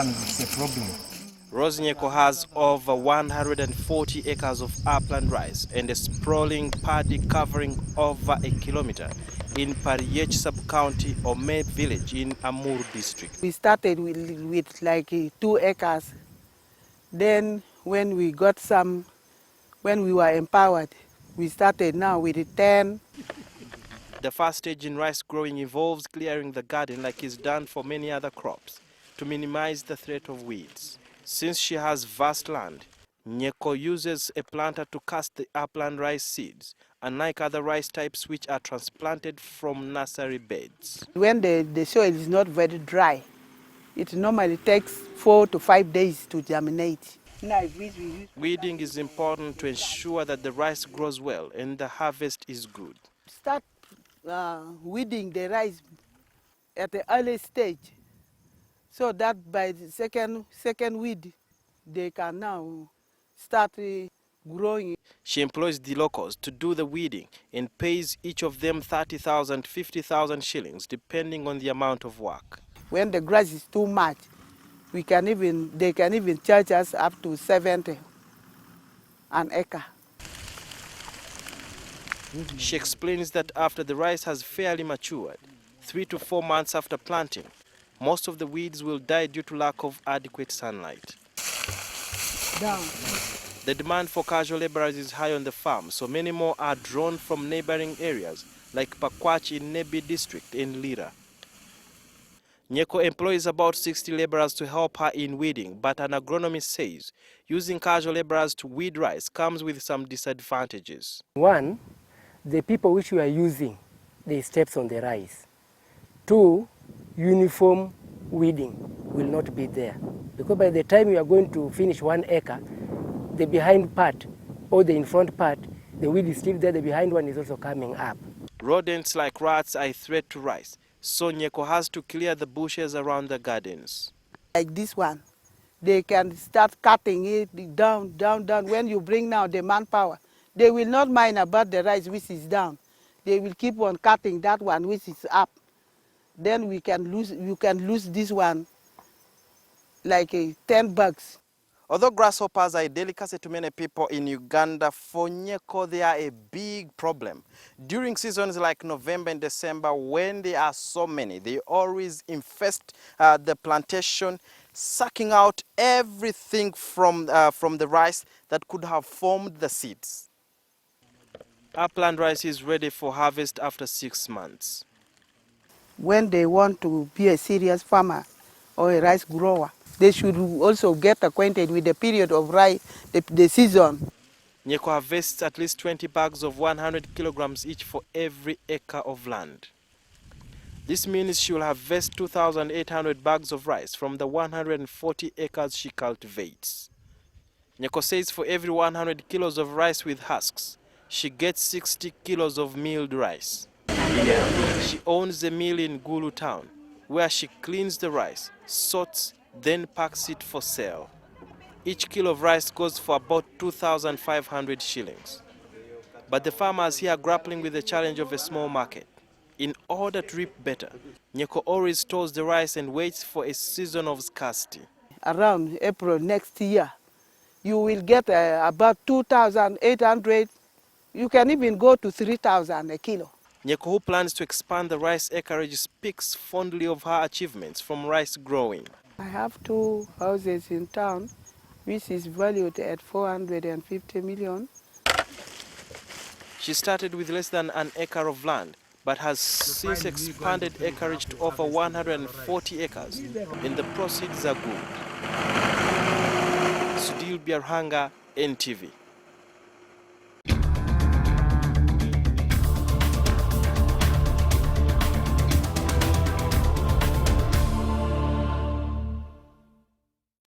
sometimes it's a problem. Nyeko has over 140 acres of upland rice and a sprawling paddy covering over a kilometer in Pariech sub-county or May village in Amuru district. We started with like 2 acres. Then when we got some, when we were empowered, we started now with 10. The first stage in rice growing involves clearing the garden like is done for many other crops to minimize the threat of weeds. Since she has vast land, Nyeko uses a planter to cast the upland rice seeds, unlike other rice types which are transplanted from nursery beds. When the soil is not very dry, it normally takes 4 to 5 days to germinate. Weeding is important to ensure that the rice grows well and the harvest is good. Start weeding the rice at the early stage, so that by the second weed, they can now start growing. She employs the locals to do the weeding and pays each of them 30,000, 50,000 shillings, depending on the amount of work. When the grass is too much, they can even charge us up to 70 an acre. She explains that after the rice has fairly matured, 3 to 4 months after planting, most of the weeds will die due to lack of adequate sunlight. Down. The demand for casual laborers is high on the farm, so many more are drawn from neighboring areas like Pakwach in Nebi district in Lira. Nyeko employs about 60 laborers to help her in weeding, but an agronomist says using casual laborers to weed rice comes with some disadvantages. One, the people which we are using, the steps on the rice. Two, uniform weeding will not be there. Because by the time you are going to finish 1 acre, the behind part or the in front part, the weed is still there, the behind one is also coming up. Rodents like rats are a threat to rice, so Nyeko has to clear the bushes around the gardens. Like this one, they can start cutting it down. When you bring now the manpower, they will not mind about the rice which is down. They will keep on cutting that one which is up. Then you can lose this one like $10. Although grasshoppers are a delicacy to many people in Uganda, for Nyeko they are a big problem. During seasons like November and December, when there are so many, they always infest the plantation, sucking out everything from the rice that could have formed the seeds. Upland rice is ready for harvest after 6 months. When they want to be a serious farmer or a rice grower, they should also get acquainted with the period of rice, the season. Nyeko harvests at least 20 bags of 100 kilograms each for every acre of land. This means she will harvest 2,800 bags of rice from the 140 acres she cultivates. Nyeko says for every 100 kilos of rice with husks, she gets 60 kilos of milled rice. She owns a mill in Gulu town, where she cleans the rice, sorts, then packs it for sale. Each kilo of rice goes for about 2,500 shillings. But the farmers here are grappling with the challenge of a small market. In order to reap better, Nyeko always stores the rice and waits for a season of scarcity. Around April next year, you will get about 2,800. You can even go to 3,000 a kilo. Nyeko, who plans to expand the rice acreage, speaks fondly of her achievements from rice growing. I have 2 houses in town, which is valued at 450 million. She started with less than an acre of land, but has since expanded acreage to over 140 acres, and the proceeds are good. Sudhir Byruhanga, NTV.